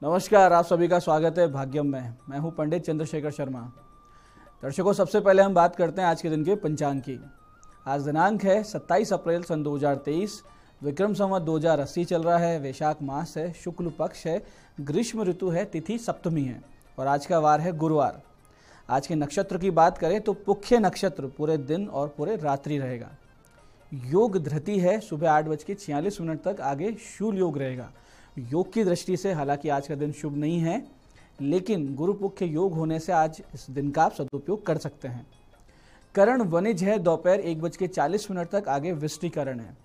नमस्कार, आप सभी का स्वागत है भाग्यम में। मैं हूं पंडित चंद्रशेखर शर्मा। दर्शकों, सबसे पहले हम बात करते हैं आज के दिन के पंचांग की। आज दिनांक है 27 अप्रैल सन 2023। विक्रम संवत 2080 चल रहा है। वैशाख मास है, शुक्ल पक्ष है, ग्रीष्म ऋतु है, तिथि सप्तमी है और आज का वार है गुरुवार। आज के नक्षत्र की बात करें तो पुख्य नक्षत्र पूरे दिन और पूरे रात्रि रहेगा। योग धृति है, सुबह 8:46 तक आगे शूल योग रहेगा। योग की दृष्टि से हालांकि आज का दिन शुभ नहीं है, लेकिन गुरु पुख्य योग होने से आज इस दिन का आप सदुपयोग कर सकते हैं। करण वनिज है, दोपहर 1:40 तक आगे वृष्टिकरण है।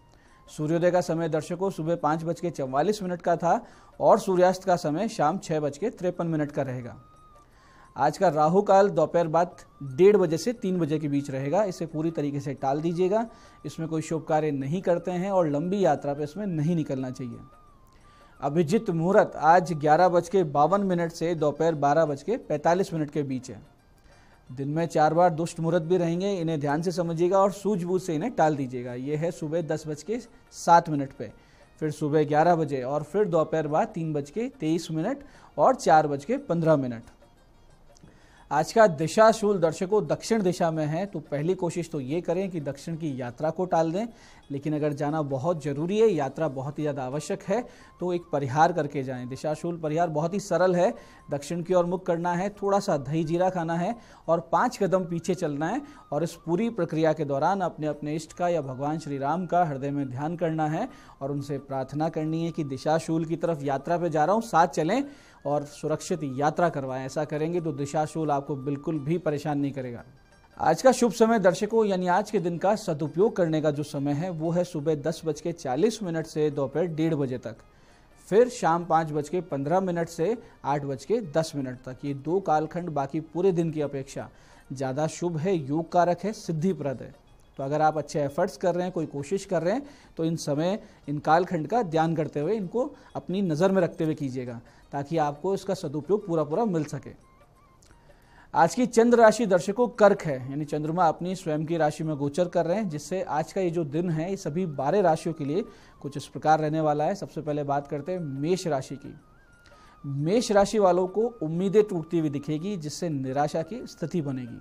सूर्योदय का समय दर्शकों सुबह 5:44 का था और सूर्यास्त का समय शाम 6:53 का रहेगा। आज का राहु काल दोपहर बाद 1:30 बजे से 3 बजे के बीच रहेगा। इसे पूरी तरीके से टाल दीजिएगा। इसमें कोई शुभ कार्य नहीं करते हैं और लंबी यात्रा पे इसमें नहीं निकलना चाहिए। अभिजित मुहूर्त आज 11:52 से दोपहर 12:45 के बीच है। दिन में 4 बार दुष्ट मुहूर्त भी रहेंगे, इन्हें ध्यान से समझिएगा और सूझबूझ से इन्हें टाल दीजिएगा। ये है सुबह 10:07 पे, फिर सुबह 11 बजे और फिर दोपहर बाद 3:23 और 4:15। आज का दिशाशूल दर्शकों दक्षिण दिशा में है, तो पहली कोशिश तो ये करें कि दक्षिण की यात्रा को टाल दें। लेकिन अगर जाना बहुत जरूरी है, यात्रा बहुत ही ज़्यादा आवश्यक है, तो एक परिहार करके जाएं। दिशाशूल परिहार बहुत ही सरल है। दक्षिण की ओर मुख करना है, थोड़ा सा दही जीरा खाना है और 5 कदम पीछे चलना है। और इस पूरी प्रक्रिया के दौरान अपने अपने इष्ट का या भगवान श्री राम का हृदय में ध्यान करना है और उनसे प्रार्थना करनी है कि दिशाशूल की तरफ यात्रा पे जा रहा हूँ, साथ चलें और सुरक्षित यात्रा करवाएं। ऐसा करेंगे तो दिशाशूल आपको बिल्कुल भी परेशान नहीं करेगा। आज का शुभ समय दर्शकों यानी आज के दिन का सदुपयोग करने का जो समय है वो है सुबह 10:40 से दोपहर 1:30 बजे तक, फिर शाम 5:15 से 8:10 तक। ये 2 कालखंड बाकी पूरे दिन की अपेक्षा ज़्यादा शुभ है, योग कारक है, सिद्धिप्रद है। तो अगर आप अच्छे एफर्ट्स कर रहे हैं, कोई कोशिश कर रहे हैं, तो इन कालखंड का ध्यान करते हुए इनको अपनी नज़र में रखते हुए कीजिएगा, ताकि आपको इसका सदुपयोग पूरा मिल सके। आज की चंद्र राशि दर्शकों कर्क है, यानी चंद्रमा अपनी स्वयं की राशि में गोचर कर रहे हैं, जिससे आज का ये जो दिन है ये सभी 12 राशियों के लिए कुछ इस प्रकार रहने वाला है। सबसे पहले बात करते हैं मेष राशि की। मेष राशि वालों को उम्मीदें टूटती हुई दिखेगी, जिससे निराशा की स्थिति बनेगी।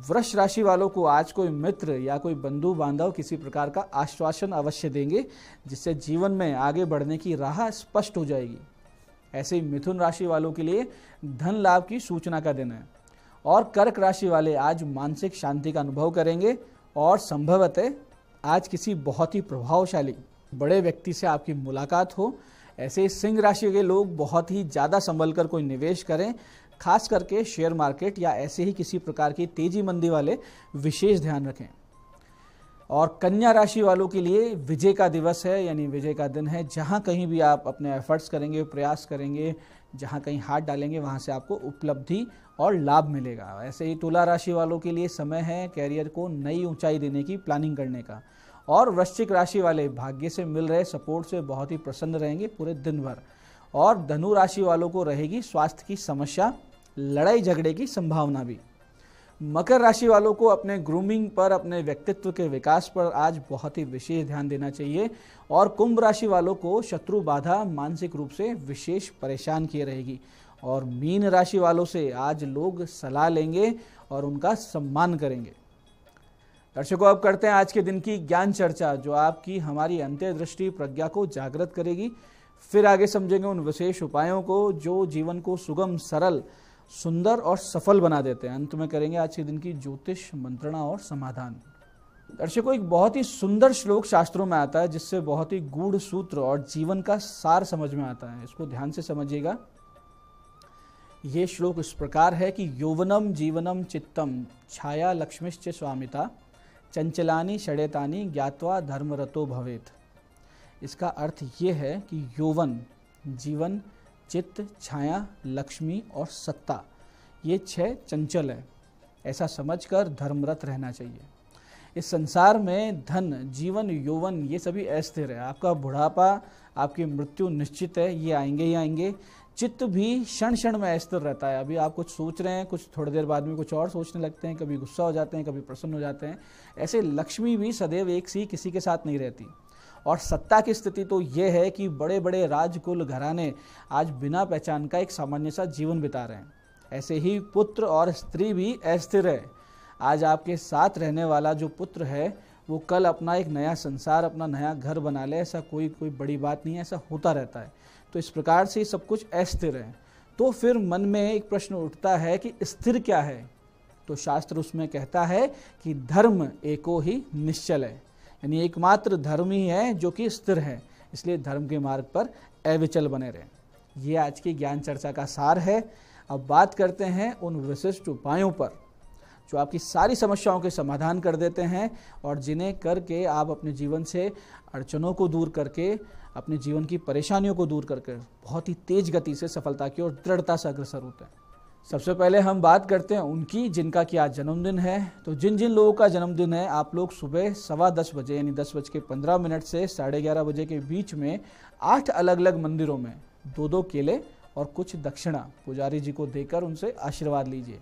वृष राशि वालों को आज कोई मित्र या कोई बंधु बांधव किसी प्रकार का आश्वासन अवश्य देंगे, जिससे जीवन में आगे बढ़ने की राह स्पष्ट हो जाएगी। ऐसे ही मिथुन राशि वालों के लिए धन लाभ की सूचना का दिन है। और कर्क राशि वाले आज मानसिक शांति का अनुभव करेंगे और संभवतः आज किसी बहुत ही प्रभावशाली बड़े व्यक्ति से आपकी मुलाकात हो। ऐसे सिंह राशि के लोग बहुत ही ज़्यादा संभल कर कोई निवेश करें, खास करके शेयर मार्केट या ऐसे ही किसी प्रकार की तेजी मंदी वाले विशेष ध्यान रखें। और कन्या राशि वालों के लिए विजय का दिवस है, यानी विजय का दिन है। जहाँ कहीं भी आप अपने एफर्ट्स करेंगे, प्रयास करेंगे, जहाँ कहीं हाथ डालेंगे, वहाँ से आपको उपलब्धि और लाभ मिलेगा। ऐसे ही तुला राशि वालों के लिए समय है कैरियर को नई ऊंचाई देने की प्लानिंग करने का। और वृश्चिक राशि वाले भाग्य से मिल रहे सपोर्ट से बहुत ही प्रसन्न रहेंगे पूरे दिन भर। और धनु राशि वालों को रहेगी स्वास्थ्य की समस्या, लड़ाई झगड़े की संभावना भी। मकर राशि वालों को अपने ग्रूमिंग पर, अपने व्यक्तित्व के विकास पर आज बहुत ही विशेष ध्यान देना चाहिए। और कुंभ राशि वालों को शत्रु बाधा मानसिक रूप से विशेष परेशान किए रहेगी। और मीन राशि वालों से आज लोग सलाह लेंगे और उनका सम्मान करेंगे। दर्शकों, अब करते हैं आज के दिन की ज्ञान चर्चा, जो आपकी हमारी अंतर्दृष्टि प्रज्ञा को जागृत करेगी। फिर आगे समझेंगे उन विशेष उपायों को जो जीवन को सुगम, सरल, सुंदर और सफल बना देते हैं। अंत में करेंगे आज के दिन की ज्योतिष मंत्रणा और समाधान। दर्शकों, एक बहुत ही सुंदर श्लोक शास्त्रों में आता है, जिससे बहुत ही गूढ़ सूत्र और जीवन का सार समझ में आता है। इसको ध्यान से समझिएगा। ये श्लोक इस प्रकार है कि यौवनम जीवनम चित्तम छाया लक्ष्मीश्च स्वामिता चंचलानी षडेतानी ज्ञात्वा धर्मरतो भवेत। इसका अर्थ ये है कि यौवन, जीवन, चित्त, छाया, लक्ष्मी और सत्ता, ये 6 चंचल है। ऐसा समझकर धर्मरत रहना चाहिए। इस संसार में धन, जीवन, यौवन ये सभी अस्थिर है। आपका बुढ़ापा, आपकी मृत्यु निश्चित है, ये आएंगे ही आएंगे। चित्त भी क्षण क्षण में अस्थिर रहता है। अभी आप कुछ सोच रहे हैं, कुछ थोड़ी देर बाद में कुछ और सोचने लगते हैं, कभी गुस्सा हो जाते हैं, कभी प्रसन्न हो जाते हैं। ऐसे लक्ष्मी भी सदैव एक सी किसी के साथ नहीं रहती। और सत्ता की स्थिति तो ये है कि बड़े बड़े राजकुल घराने आज बिना पहचान का एक सामान्य सा जीवन बिता रहे हैं। ऐसे ही पुत्र और स्त्री भी अस्थिर है। आज आपके साथ रहने वाला जो पुत्र है वो कल अपना एक नया संसार, अपना नया घर बना ले, ऐसा कोई बड़ी बात नहीं है, ऐसा होता रहता है। तो इस प्रकार से सब कुछ अस्थिर है। तो फिर मन में एक प्रश्न उठता है कि स्थिर क्या है? तो शास्त्र उसमें कहता है कि धर्म एको ही निश्चल है, यानी एकमात्र धर्म ही है जो कि स्थिर है, इसलिए धर्म के मार्ग पर अविचल बने रहें। ये आज की ज्ञान चर्चा का सार है। अब बात करते हैं उन विशिष्ट उपायों पर जो आपकी सारी समस्याओं के समाधान कर देते हैं और जिन्हें करके आप अपने जीवन से अड़चनों को दूर करके, अपने जीवन की परेशानियों को दूर करके बहुत ही तेज गति से सफलता की ओर दृढ़ता से अग्रसर होते हैं। सबसे पहले हम बात करते हैं उनकी जिनका कि आज जन्मदिन है। तो जिन जिन लोगों का जन्मदिन है, आप लोग सुबह 10:15 बजे यानी 10:15 से 11:30 बजे के बीच में 8 अलग अलग मंदिरों में 2-2 केले और कुछ दक्षिणा पुजारी जी को देकर उनसे आशीर्वाद लीजिए।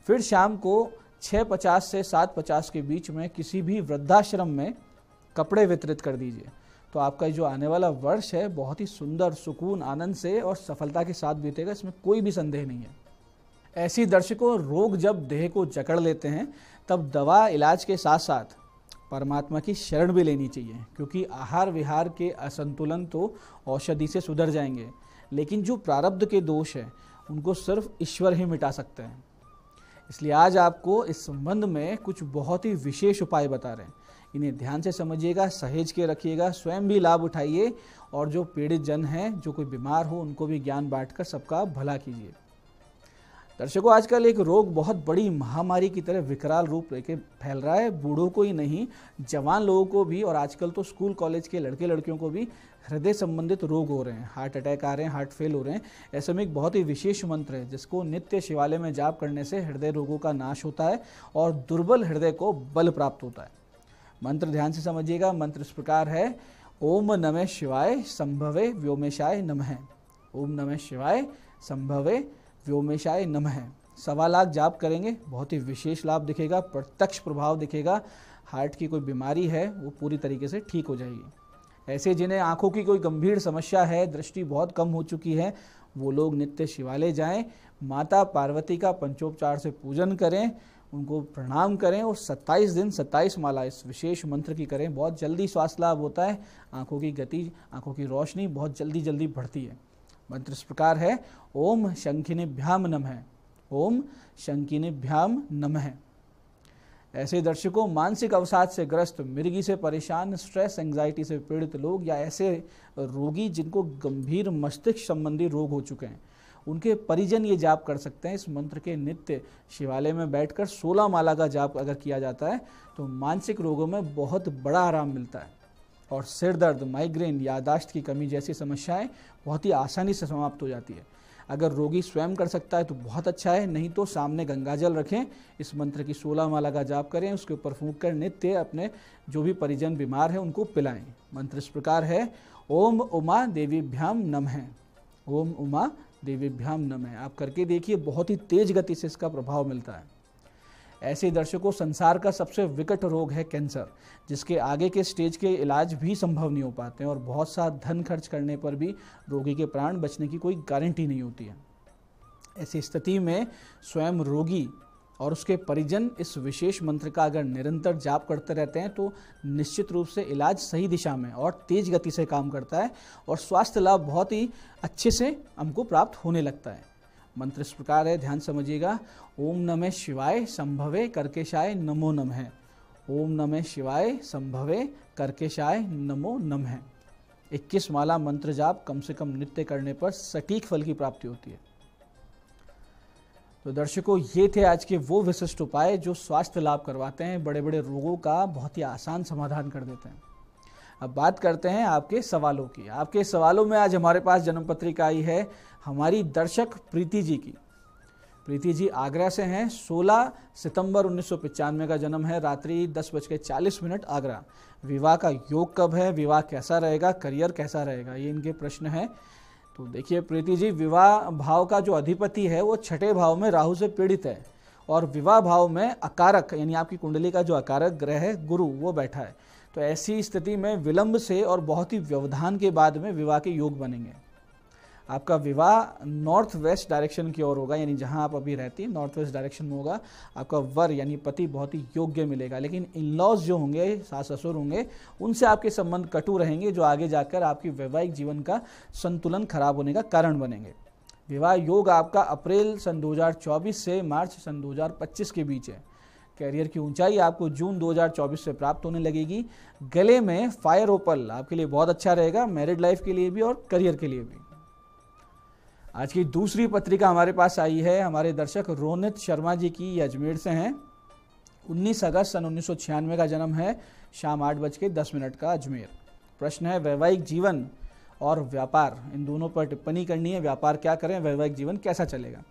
फिर शाम को 6:50 से 7:50 के बीच में किसी भी वृद्धाश्रम में कपड़े वितरित कर दीजिए। तो आपका जो आने वाला वर्ष है बहुत ही सुंदर, सुकून, आनंद से और सफलता के साथ बीतेगा, इसमें कोई भी संदेह नहीं है। ऐसी दर्शकों, रोग जब देह को जकड़ लेते हैं तब दवा इलाज के साथ साथ परमात्मा की शरण भी लेनी चाहिए, क्योंकि आहार विहार के असंतुलन तो औषधि से सुधर जाएंगे, लेकिन जो प्रारब्ध के दोष है उनको सिर्फ ईश्वर ही मिटा सकते हैं। इसलिए आज आपको इस संबंध में कुछ बहुत ही विशेष उपाय बता रहे हैं। इन्हें ध्यान से समझिएगा, सहेज के रखिएगा, स्वयं भी लाभ उठाइए और जो पीड़ित जन हैं, जो कोई बीमार हो, उनको भी ज्ञान बांटकर सबका भला कीजिए। दर्शकों, आजकल एक रोग बहुत बड़ी महामारी की तरह विकराल रूप लेके फैल रहा है। बूढ़ों को ही नहीं, जवान लोगों को भी, और आजकल तो स्कूल कॉलेज के लड़के लड़कियों को भी हृदय संबंधित रोग हो रहे हैं, हार्ट अटैक आ रहे हैं, हार्ट फेल हो रहे हैं। ऐसे में एक बहुत ही विशेष मंत्र है जिसको नित्य शिवालय में जाप करने से हृदय रोगों का नाश होता है और दुर्बल हृदय को बल प्राप्त होता है। मंत्र ध्यान से समझिएगा। मंत्र इस प्रकार है: ओम नमः शिवाय संभवे व्योमेशाय नमः। ओम नमः शिवाय संभवे व्योमेशाय नमः। 1.25 लाख जाप करेंगे, बहुत ही विशेष लाभ दिखेगा, प्रत्यक्ष प्रभाव दिखेगा। हार्ट की कोई बीमारी है वो पूरी तरीके से ठीक हो जाएगी। ऐसे जिन्हें आंखों की कोई गंभीर समस्या है, दृष्टि बहुत कम हो चुकी है, वो लोग नित्य शिवालय जाएं, माता पार्वती का पंचोपचार से पूजन करें, उनको प्रणाम करें और 27 दिन 27 माला इस विशेष मंत्र की करें। बहुत जल्दी स्वास्थ्य लाभ होता है। आंखों की गति, आंखों की रोशनी बहुत जल्दी जल्दी बढ़ती है। मंत्र इस प्रकार है: ओम शंखिनीभ्याम नमः। ओम शंखिनीभ्याम नमः। ऐसे दर्शकों, मानसिक अवसाद से ग्रस्त, मिर्गी से परेशान, स्ट्रेस एंजाइटी से पीड़ित लोग या ऐसे रोगी जिनको गंभीर मस्तिष्क संबंधी रोग हो चुके हैं, उनके परिजन ये जाप कर सकते हैं। इस मंत्र के नित्य शिवालय में बैठकर 16 माला का जाप अगर किया जाता है तो मानसिक रोगों में बहुत बड़ा आराम मिलता है और सिर दर्द, माइग्रेन, याददाश्त की कमी जैसी समस्याएं बहुत ही आसानी से समाप्त हो जाती है। अगर रोगी स्वयं कर सकता है तो बहुत अच्छा है, नहीं तो सामने गंगाजल रखें, इस मंत्र की 16 माला का जाप करें, उसके ऊपर फूंक कर नित्य अपने जो भी परिजन बीमार है उनको पिलाएं। मंत्र इस प्रकार है: ओम उमा देवीभ्याम नमः। ओम उमा देवीभ्याम नमः। आप करके देखिए, बहुत ही तेज गति से इसका प्रभाव मिलता है। ऐसे दर्शकों, संसार का सबसे विकट रोग है कैंसर, जिसके आगे के स्टेज के इलाज भी संभव नहीं हो पाते हैं और बहुत सा धन खर्च करने पर भी रोगी के प्राण बचने की कोई गारंटी नहीं होती है। ऐसी स्थिति में स्वयं रोगी और उसके परिजन इस विशेष मंत्र का अगर निरंतर जाप करते रहते हैं तो निश्चित रूप से इलाज सही दिशा में और तेज गति से काम करता है और स्वास्थ्य लाभ बहुत ही अच्छे से हमको प्राप्त होने लगता है। मंत्र इस प्रकार है, ध्यान समझिएगा: ओम नमः शिवाय संभवे कर्केशाय नमो नमः। ओम नमः शिवाय संभवे कर्केशाय नमो नमः। 21 माला मंत्र जाप कम से कम नित्य करने पर सटीक फल की प्राप्ति होती है। तो दर्शकों, ये थे आज के वो विशिष्ट उपाय जो स्वास्थ्य लाभ करवाते हैं, बड़े बड़े रोगों का बहुत ही आसान समाधान कर देते हैं। अब बात करते हैं आपके सवालों की। आपके सवालों में आज हमारे पास जन्म पत्रिका आई है हमारी दर्शक प्रीति जी की। प्रीति जी आगरा से हैं। 16 सितंबर 1995 का जन्म है। रात्रि 10:40 आगरा। विवाह का योग कब है, विवाह कैसा रहेगा, करियर कैसा रहेगा, ये इनके प्रश्न है। तो देखिए प्रीति जी, विवाह भाव का जो अधिपति है वो 6ठे भाव में राहु से पीड़ित है और विवाह भाव में अकारक यानी आपकी कुंडली का जो अकारक ग्रह है गुरु वो बैठा है। तो ऐसी स्थिति में विलंब से और बहुत ही व्यवधान के बाद में विवाह के योग बनेंगे। आपका विवाह नॉर्थ वेस्ट डायरेक्शन की ओर होगा, यानी जहां आप अभी रहती हैं नॉर्थ वेस्ट डायरेक्शन में होगा। आपका वर यानी पति बहुत ही योग्य मिलेगा, लेकिन इन लॉज जो होंगे, सास ससुर होंगे, उनसे आपके संबंध कटु रहेंगे, जो आगे जाकर आपकी वैवाहिक जीवन का संतुलन खराब होने का कारण बनेंगे। विवाह योग आपका अप्रैल सन 2024 से मार्च सन 2025 के बीच है। कैरियर की ऊंचाई आपको जून 2024 से प्राप्त होने लगेगी। गले में फायर ओपल आपके लिए बहुत अच्छा रहेगा, मैरिड लाइफ के लिए भी और करियर के लिए भी। आज की दूसरी पत्रिका हमारे पास आई है, हमारे दर्शक रोनित शर्मा जी की, ये अजमेर से हैं। 19 अगस्त सन 1996 का जन्म है, शाम 8:10 का अजमेर। प्रश्न है वैवाहिक जीवन और व्यापार, इन दोनों पर टिप्पणी करनी है। व्यापार क्या करें, वैवाहिक जीवन कैसा चलेगा।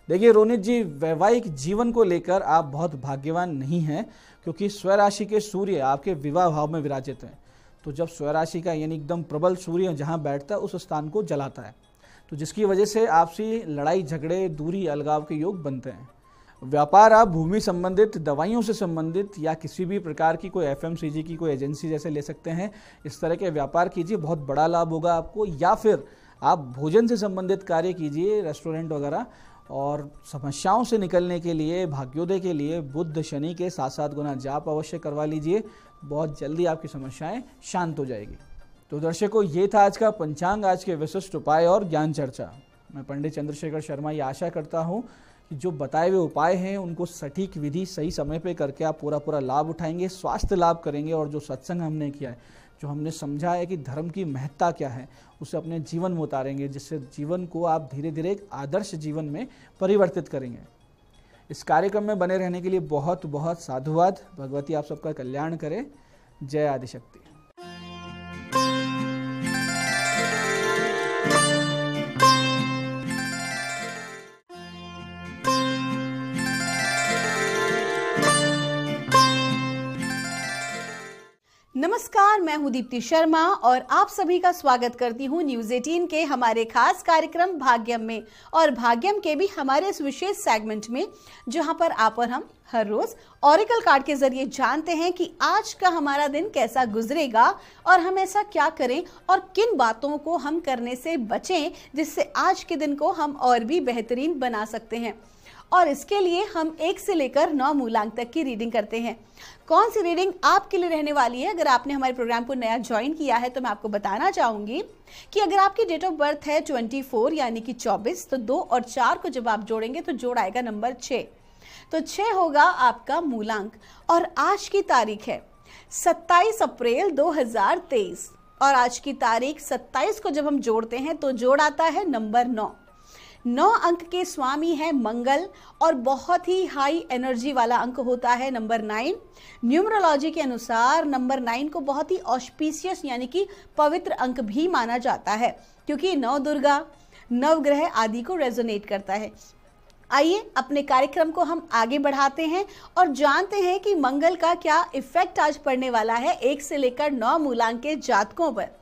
देखिए रोनित जी, वैवाहिक जीवन को लेकर आप बहुत भाग्यवान नहीं हैं, क्योंकि स्वराशि के सूर्य आपके विवाह भाव में विराजित हैं। तो जब स्वराशि का यानी एकदम प्रबल सूर्य जहां बैठता है उस स्थान को जलाता है, तो जिसकी वजह से आपसी लड़ाई झगड़े, दूरी, अलगाव के योग बनते हैं। व्यापार आप भूमि संबंधित, दवाइयों से संबंधित या किसी भी प्रकार की कोई FMCG की कोई एजेंसी जैसे ले सकते हैं। इस तरह के व्यापार कीजिए, बहुत बड़ा लाभ होगा आपको। या फिर आप भोजन से संबंधित कार्य कीजिए, रेस्टोरेंट वगैरह। और समस्याओं से निकलने के लिए, भाग्योदय के लिए बुध शनि के 7-7 गुना जाप अवश्य करवा लीजिए, बहुत जल्दी आपकी समस्याएं शांत हो जाएगी। तो दर्शकों, ये था आज का पंचांग, आज के विशिष्ट उपाय और ज्ञान चर्चा। मैं पंडित चंद्रशेखर शर्मा ये आशा करता हूँ कि जो बताए हुए उपाय हैं उनको सटीक विधि सही समय पे करके आप पूरा लाभ उठाएंगे, स्वास्थ्य लाभ करेंगे। और जो सत्संग हमने किया है, जो हमने समझा है कि धर्म की महत्ता क्या है, उसे अपने जीवन में उतारेंगे, जिससे जीवन को आप धीरे धीरे एक आदर्श जीवन में परिवर्तित करेंगे। इस कार्यक्रम में बने रहने के लिए बहुत बहुत साधुवाद। भगवती आप सबका कल्याण करे। जय आदिशक्ति। नमस्कार, मैं हूं दीप्ति शर्मा और आप सभी का स्वागत करती हूं न्यूज 18 के हमारे खास कार्यक्रम भाग्यम में। और भाग्यम के भी हमारे इस विशेष सेगमेंट में, जहां पर आप और हम हर रोज ऑरेकल कार्ड के जरिए जानते हैं कि आज का हमारा दिन कैसा गुजरेगा और हम ऐसा क्या करें और किन बातों को हम करने से बचें, जिससे आज के दिन को हम और भी बेहतरीन बना सकते हैं। और इसके लिए हम 1 से लेकर 9 मूलांक तक की रीडिंग करते हैं। कौन सी रीडिंग आपके लिए रहने वाली है? अगर आपने हमारे प्रोग्राम को नया ज्वाइन किया है तो मैं आपको बताना चाहूंगी कि अगर आपकी डेट ऑफ बर्थ है 24 यानी कि 24, तो 2 और 4 को जब आप जोड़ेंगे तो जोड़ आएगा नंबर 6। तो 6 होगा आपका मूलांक। और आज की तारीख है 27 अप्रैल 2023। और आज की तारीख 27 को जब हम जोड़ते हैं तो जोड़ आता है नंबर 9। 9 अंक के स्वामी है मंगल और बहुत ही हाई एनर्जी वाला अंक होता है नंबर 9। न्यूमरोलॉजी के अनुसार नंबर 9 को बहुत ही ऑस्पिशियस यानी कि पवित्र अंक भी माना जाता है, क्योंकि 9 दुर्गा, नवग्रह आदि को रेजोनेट करता है। आइए अपने कार्यक्रम को हम आगे बढ़ाते हैं और जानते हैं कि मंगल का क्या इफेक्ट आज पड़ने वाला है 1 से लेकर 9 मूलांक के जातकों पर।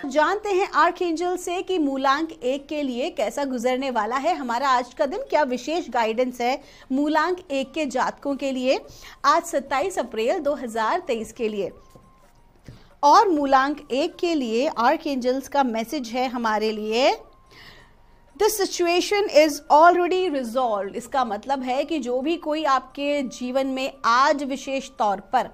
जानते हैं आर्कएंजल से कि मूलांक 1 के लिए कैसा गुजरने वाला है हमारा आज का दिन, क्या विशेष गाइडेंस है मूलांक 1 के जातकों के लिए आज 27 अप्रैल 2023 के लिए। और मूलांक 1 के लिए आर्कएंजल्स का मैसेज है हमारे लिए, this situation is already resolve. इसका मतलब है कि जो भी कोई आपके जीवन में आज विशेष तौर पर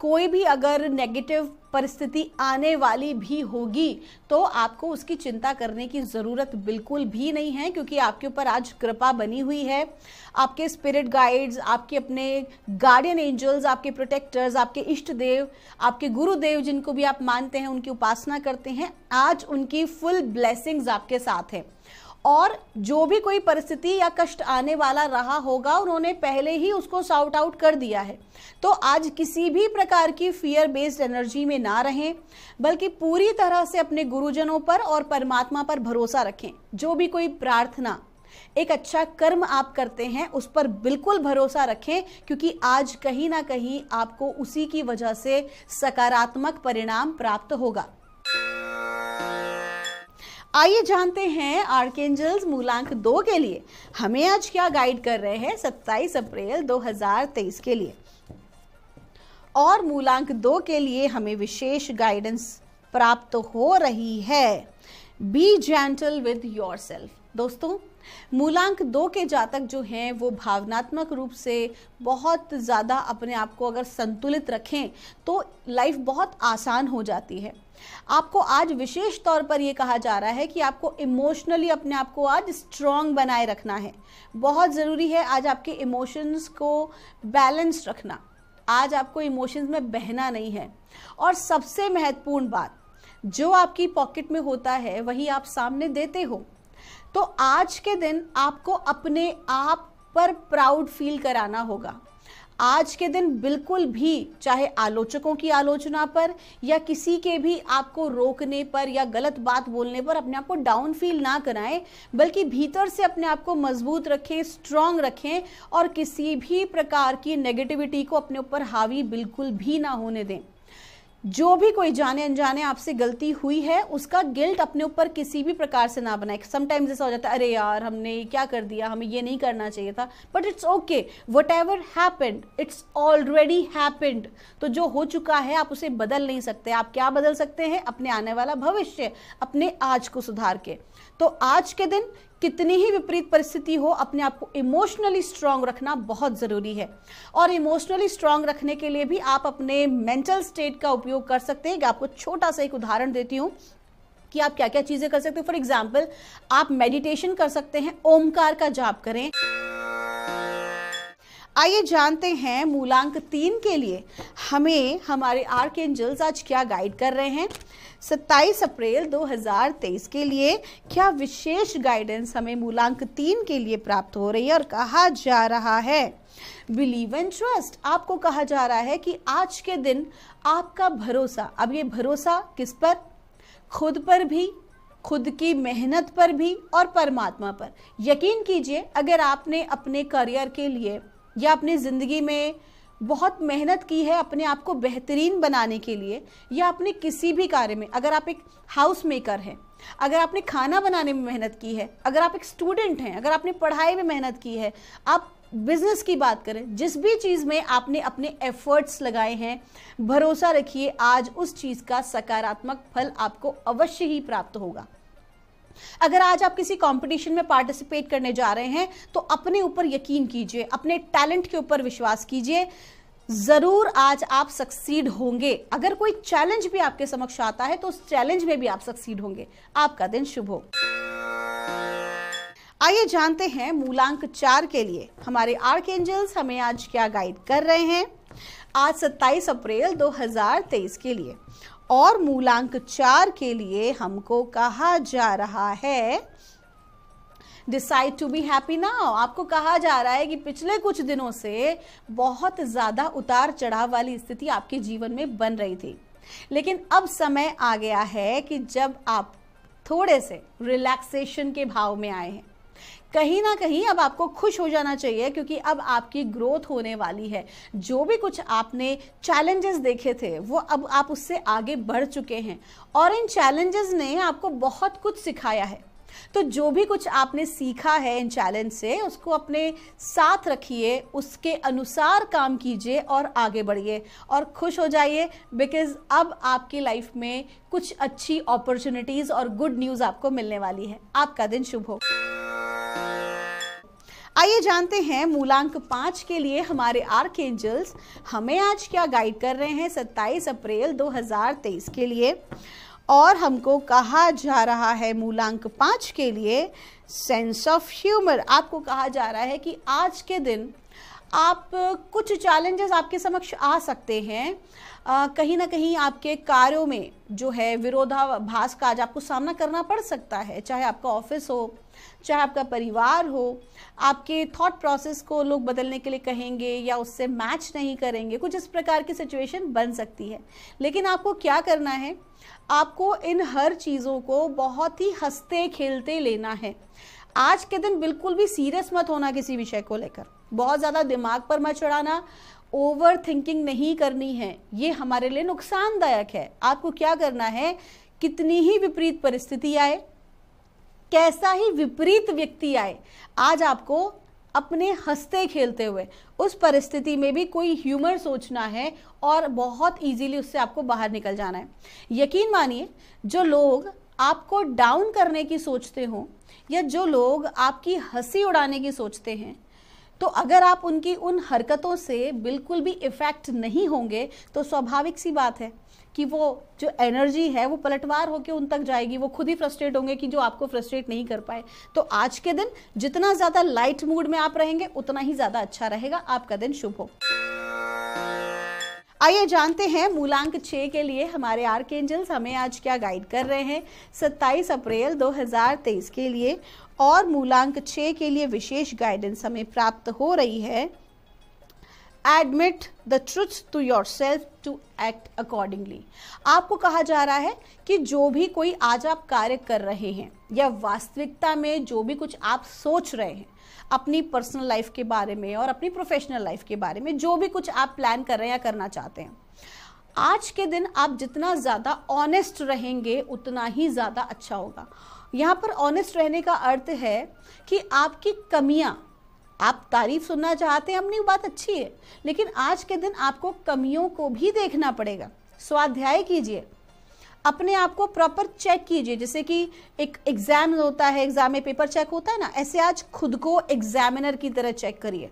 कोई भी अगर नेगेटिव परिस्थिति आने वाली भी होगी तो आपको उसकी चिंता करने की ज़रूरत बिल्कुल भी नहीं है, क्योंकि आपके ऊपर आज कृपा बनी हुई है। आपके स्पिरिट गाइड्स, आपके अपने गार्डियन एंजल्स, आपके प्रोटेक्टर्स, आपके इष्ट देव, आपके गुरुदेव जिनको भी आप मानते हैं, उनकी उपासना करते हैं, आज उनकी फुल ब्लेसिंग्स आपके साथ है। और जो भी कोई परिस्थिति या कष्ट आने वाला रहा होगा उन्होंने पहले ही उसको सॉर्ट आउट कर दिया है। तो आज किसी भी प्रकार की फियर बेस्ड एनर्जी में ना रहें, बल्कि पूरी तरह से अपने गुरुजनों पर और परमात्मा पर भरोसा रखें। जो भी कोई प्रार्थना, एक अच्छा कर्म आप करते हैं उस पर बिल्कुल भरोसा रखें, क्योंकि आज कहीं ना कहीं आपको उसी की वजह से सकारात्मक परिणाम प्राप्त होगा। आइए जानते हैं आर्कएंजल्स मूलांक 2 के लिए हमें आज क्या गाइड कर रहे हैं 27 अप्रैल 2023 के लिए। और मूलांक 2 के लिए हमें विशेष गाइडेंस प्राप्त हो रही है। B gentle with yourself. दोस्तों, मूलांक 2 के जातक जो हैं वो भावनात्मक रूप से बहुत ज़्यादा अपने आप को अगर संतुलित रखें तो लाइफ बहुत आसान हो जाती है। आपको आज विशेष तौर पर ये कहा जा रहा है कि आपको इमोशनली अपने आप को आज स्ट्रॉन्ग बनाए रखना है। बहुत ज़रूरी है आज आपके इमोशंस को बैलेंस रखना। आज आपको इमोशंस में बहना नहीं है। और सबसे महत्वपूर्ण बात, जो आपकी पॉकेट में होता है वही आप सामने देते हो। तो आज के दिन आपको अपने आप पर प्राउड फील कराना होगा। आज के दिन बिल्कुल भी चाहे आलोचकों की आलोचना पर या किसी के भी आपको रोकने पर या गलत बात बोलने पर अपने आप को डाउन फील ना कराएं, बल्कि भीतर से अपने आप को मजबूत रखें, स्ट्रांग रखें और किसी भी प्रकार की नेगेटिविटी को अपने ऊपर हावी बिल्कुल भी ना होने दें। जो भी कोई जाने अनजाने आपसे गलती हुई है उसका गिल्ट अपने ऊपर किसी भी प्रकार से ना बनाए। समटाइम्स ऐसा हो जाता है, अरे यार हमने क्या कर दिया, हमें ये नहीं करना चाहिए था, but it's okay, what ever happened it's already happened. तो जो हो चुका है आप उसे बदल नहीं सकते। आप क्या बदल सकते हैं? अपने आने वाला भविष्य, अपने आज को सुधार के। तो आज के दिन कितनी ही विपरीत परिस्थिति हो, अपने आप को इमोशनली स्ट्रांग रखना बहुत ज़रूरी है। और इमोशनली स्ट्रांग रखने के लिए भी आप अपने मेंटल स्टेट का उपयोग कर सकते हैं। कि आपको छोटा सा एक उदाहरण देती हूँ कि आप क्या क्या चीज़ें कर सकते हो। फॉर एग्जाम्पल, आप मेडिटेशन कर सकते हैं, ओमकार का जाप करें। आइए जानते हैं मूलांक 3 के लिए हमें हमारे आर्कएंजल्स आज क्या गाइड कर रहे हैं। 27 अप्रैल 2023 के लिए क्या विशेष गाइडेंस हमें मूलांक 3 के लिए प्राप्त हो रही है। और कहा जा रहा है बिलीव एंड ट्रस्ट। आपको कहा जा रहा है कि आज के दिन आपका भरोसा, अब ये भरोसा किस पर? खुद पर भी, खुद की मेहनत पर भी और परमात्मा पर। यकीन कीजिए, अगर आपने अपने करियर के लिए या अपनी ज़िंदगी में बहुत मेहनत की है अपने आप को बेहतरीन बनाने के लिए, या अपने किसी भी कार्य में, अगर आप एक हाउस मेकर हैं, अगर आपने खाना बनाने में मेहनत की है, अगर आप एक स्टूडेंट हैं, अगर आपने पढ़ाई में मेहनत की है, आप बिजनेस की बात करें, जिस भी चीज़ में आपने अपने एफर्ट्स लगाए हैं, भरोसा रखिए आज उस चीज़ का सकारात्मक फल आपको अवश्य ही प्राप्त होगा। अगर आज आप किसी कंपटीशन में पार्टिसिपेट करने जा रहे हैं तो अपने ऊपर यकीन कीजिए, अपने टैलेंट के ऊपर विश्वास कीजिए, जरूर आज आप सक्सीड होंगे। अगर कोई चैलेंज भी आपके समक्ष आता है तो उस चैलेंज में भी आप सक्सीड होंगे। आपका दिन शुभ हो। आइए जानते हैं मूलांक 4 के लिए हमारे आर्कएंजल्स हमें आज क्या गाइड कर रहे हैं आज 27 अप्रैल 2023 के लिए। और मूलांक 4 के लिए हमको कहा जा रहा है decide to be happy now. आपको कहा जा रहा है कि पिछले कुछ दिनों से बहुत ज़्यादा उतार चढ़ाव वाली स्थिति आपके जीवन में बन रही थी, लेकिन अब समय आ गया है कि जब आप थोड़े से रिलैक्सेशन के भाव में आए हैं। कहीं ना कहीं अब आपको खुश हो जाना चाहिए, क्योंकि अब आपकी ग्रोथ होने वाली है। जो भी कुछ आपने चैलेंजेस देखे थे वो अब आप उससे आगे बढ़ चुके हैं और इन चैलेंजेस ने आपको बहुत कुछ सिखाया है। तो जो भी कुछ आपने सीखा है इन चैलेंज से, उसको अपने साथ रखिए, उसके अनुसार काम कीजिए और आगे बढ़िए और खुश हो जाइए, बिकॉज अब आपकी लाइफ में कुछ अच्छी अपॉर्चुनिटीज और गुड न्यूज़ आपको मिलने वाली है। आपका दिन शुभ हो। आइए जानते हैं मूलांक 5 के लिए हमारे आर्कएंजल्स हमें आज क्या गाइड कर रहे हैं 27 अप्रैल 2023 के लिए। और हमको कहा जा रहा है मूलांक 5 के लिए सेंस ऑफ ह्यूमर। आपको कहा जा रहा है कि आज के दिन आप कुछ चैलेंजेस आपके समक्ष आ सकते हैं। कहीं ना कहीं आपके कार्यों में जो है विरोधाभास का आज आपको सामना करना पड़ सकता है, चाहे आपका ऑफिस हो, चाहे आपका परिवार हो। आपके थॉट प्रोसेस को लोग बदलने के लिए कहेंगे या उससे मैच नहीं करेंगे, कुछ इस प्रकार की सिचुएशन बन सकती है। लेकिन आपको क्या करना है, आपको इन हर चीज़ों को बहुत ही हंसते खेलते लेना है। आज के दिन बिल्कुल भी सीरियस मत होना किसी विषय को लेकर, बहुत ज़्यादा दिमाग पर मत चढ़ाना, ओवर थिंकिंग नहीं करनी है, ये हमारे लिए नुकसानदायक है। आपको क्या करना है, कितनी ही विपरीत परिस्थिति आए, कैसा ही विपरीत व्यक्ति आए, आज आपको अपने हंसते खेलते हुए उस परिस्थिति में भी कोई ह्यूमर सोचना है और बहुत इजीली उससे आपको बाहर निकल जाना है। यकीन मानिए, जो लोग आपको डाउन करने की सोचते हो या जो लोग आपकी हंसी उड़ाने की सोचते हैं, तो अगर आप उनकी उन हरकतों से बिल्कुल भी इफेक्ट नहीं होंगे तो स्वाभाविक सी बात है कि वो जो एनर्जी है वो पलटवार होकर उन तक जाएगी। वो खुद ही फ्रस्ट्रेट होंगे कि जो आपको फ्रस्ट्रेट नहीं कर पाए। तो आज के दिन जितना ज्यादा लाइट मूड में आप रहेंगे उतना ही ज्यादा अच्छा रहेगा। आपका दिन शुभ हो। आइए जानते हैं मूलांक 6 के लिए हमारे आर्कएंजल्स हमें आज क्या गाइड कर रहे हैं 27 अप्रैल 2023 के लिए। और मूलांक 6 के लिए विशेष गाइडेंस हमें प्राप्त हो रही है। Admit the truth to yourself to act accordingly. आपको कहा जा रहा है कि जो भी कोई आज आप कार्य कर रहे हैं या वास्तविकता में जो भी कुछ आप सोच रहे हैं अपनी पर्सनल लाइफ के बारे में और अपनी प्रोफेशनल लाइफ के बारे में, जो भी कुछ आप प्लान कर रहे हैं या करना चाहते हैं, आज के दिन आप जितना ज़्यादा ऑनेस्ट रहेंगे उतना ही ज़्यादा अच्छा होगा। यहाँ पर ऑनेस्ट रहने का अर्थ है कि आपकी कमियां, आप तारीफ सुनना चाहते हैं, अपनी बात अच्छी है, लेकिन आज के दिन आपको कमियों को भी देखना पड़ेगा। स्वाध्याय कीजिए, अपने आप को प्रॉपर चेक कीजिए। जैसे कि एक एग्जाम होता है, एग्जाम में पेपर चेक होता है ना, ऐसे आज खुद को एग्जामिनर की तरह चेक करिए।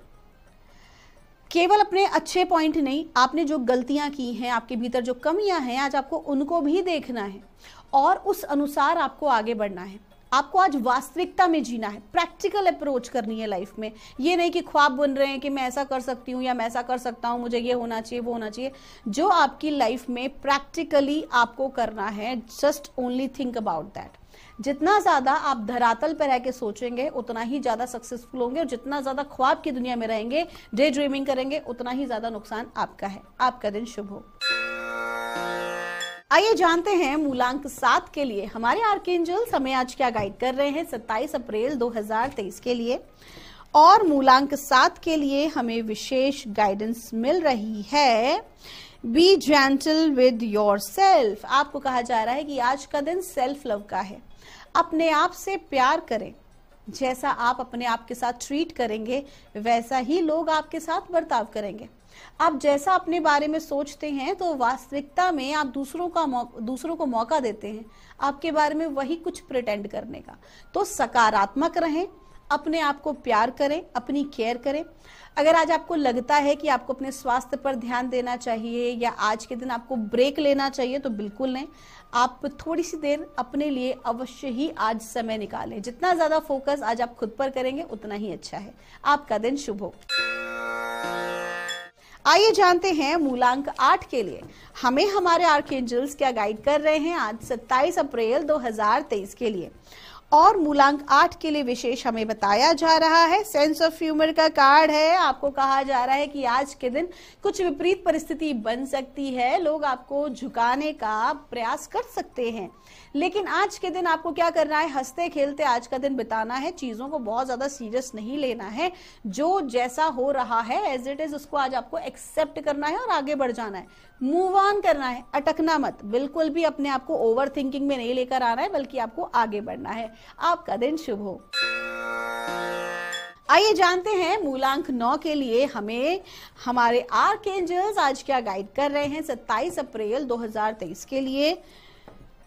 केवल अपने अच्छे पॉइंट नहीं, आपने जो गलतियां की हैं, आपके भीतर जो कमियां हैं, आज आपको उनको भी देखना है और उस अनुसार आपको आगे बढ़ना है। आपको आज वास्तविकता में जीना है, प्रैक्टिकल अप्रोच करनी है लाइफ में। ये नहीं कि ख्वाब बन रहे हैं कि मैं ऐसा कर सकती हूँ या मैं ऐसा कर सकता हूँ, मुझे ये होना चाहिए वो होना चाहिए। जो आपकी लाइफ में प्रैक्टिकली आपको करना है, just only think about that. जितना ज्यादा आप धरातल पर रह के सोचेंगे उतना ही ज्यादा सक्सेसफुल होंगे, और जितना ज्यादा ख्वाब की दुनिया में रहेंगे, डे ड्रीमिंग करेंगे, उतना ही ज्यादा नुकसान आपका है। आपका दिन शुभ हो। आइए जानते हैं मूलांक 7 के लिए हमारे आर्कएंजल्स हमें आज क्या गाइड कर रहे हैं 27 अप्रैल 2023 के लिए। और मूलांक 7 के लिए हमें विशेष गाइडेंस मिल रही है। B gentle with your self. आपको कहा जा रहा है कि आज का दिन सेल्फ लव का है। अपने आप से प्यार करें। जैसा आप अपने आप के साथ ट्रीट करेंगे वैसा ही लोग आपके साथ बर्ताव करेंगे। आप जैसा अपने बारे में सोचते हैं तो वास्तविकता में आप दूसरों को मौका देते हैं आपके बारे में वही कुछ प्रिटेंड करने का। तो सकारात्मक रहें, अपने आप को प्यार करें, अपनी केयर करें। अगर आज आपको लगता है कि आपको अपने स्वास्थ्य पर ध्यान देना चाहिए या आज के दिन आपको ब्रेक लेना चाहिए तो बिल्कुल नहीं, आप थोड़ी सी देर अपने लिए अवश्य ही आज समय निकालें। जितना ज्यादा फोकस आज आप खुद पर करेंगे उतना ही अच्छा है। आपका दिन शुभ हो। आइए जानते हैं मूलांक 8 के लिए हमें हमारे आर्कएंजल्स क्या गाइड कर रहे हैं आज 27 अप्रैल 2023 के लिए। और मूलांक 8 के लिए विशेष हमें बताया जा रहा है, सेंस ऑफ ह्यूमर का कार्ड है। आपको कहा जा रहा है कि आज के दिन कुछ विपरीत परिस्थिति बन सकती है, लोग आपको झुकाने का प्रयास कर सकते हैं, लेकिन आज के दिन आपको क्या करना है, हंसते खेलते आज का दिन बिताना है। चीजों को बहुत ज्यादा सीरियस नहीं लेना है। जो जैसा हो रहा है एज इट इज उसको आज आपको एक्सेप्ट करना है और आगे बढ़ जाना है, मूव ऑन करना है, अटकना मत। बिल्कुल भी अपने आप को ओवर थिंकिंग में नहीं लेकर आना है, बल्कि आपको आगे बढ़ना है। आपका दिन शुभ हो। आइए जानते हैं मूलांक 9 के लिए हमें हमारे आर्कएंजल्स आज क्या गाइड कर रहे हैं 27 अप्रैल 2023 के लिए।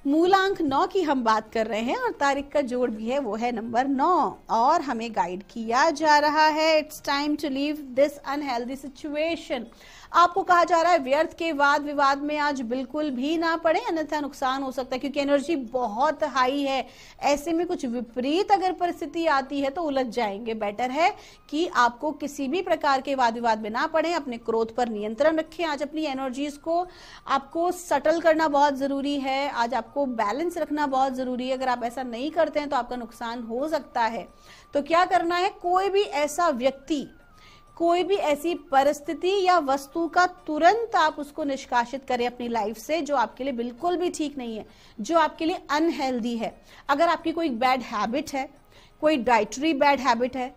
मूलांक 9 की हम बात कर रहे हैं और तारीख का जोड़ भी है, वो है नंबर 9। और हमें गाइड किया जा रहा है, it's time to leave this unhealthy situation. आपको कहा जा रहा है व्यर्थ के वाद विवाद में आज बिल्कुल भी ना पड़े, अन्यथा नुकसान हो सकता है, क्योंकि एनर्जी बहुत हाई है। ऐसे में कुछ विपरीत अगर परिस्थिति आती है तो उलझ जाएंगे। बेटर है कि आपको किसी भी प्रकार के वाद विवाद में ना पड़े। अपने क्रोध पर नियंत्रण रखें। आज अपनी एनर्जीज को आपको सटल करना बहुत जरूरी है। आज आपको बैलेंस रखना बहुत जरूरी है। अगर आप ऐसा नहीं करते हैं तो आपका नुकसान हो सकता है। तो क्या करना है, कोई भी ऐसा व्यक्ति, कोई भी ऐसी परिस्थिति या वस्तु का तुरंत आप उसको निष्कासित करें अपनी लाइफ से जो आपके लिए बिल्कुल भी ठीक नहीं है, जो आपके लिए अनहेल्दी है। अगर आपकी कोई बैड हैबिट है, कोई डाइटरी बैड हैबिट है,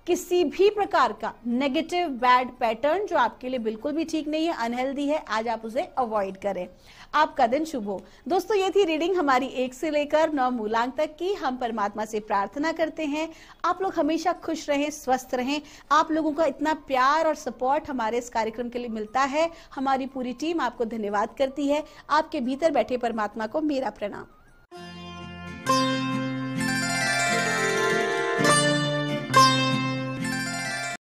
किसी भी प्रकार का नेगेटिव बैड पैटर्न जो आपके लिए बिल्कुल भी ठीक नहीं है, अनहेल्दी है, आज आप उसे अवॉइड करें। आपका दिन शुभ हो। दोस्तों, ये थी रीडिंग हमारी 1 से लेकर 9 मूलांक तक की। हम परमात्मा से प्रार्थना करते हैं आप लोग हमेशा खुश रहें, स्वस्थ रहें। आप लोगों का इतना प्यार और सपोर्ट हमारे इस कार्यक्रम के लिए मिलता है। हमारी पूरी टीम आपको धन्यवाद करती है। आपके भीतर बैठे परमात्मा को मेरा प्रणाम।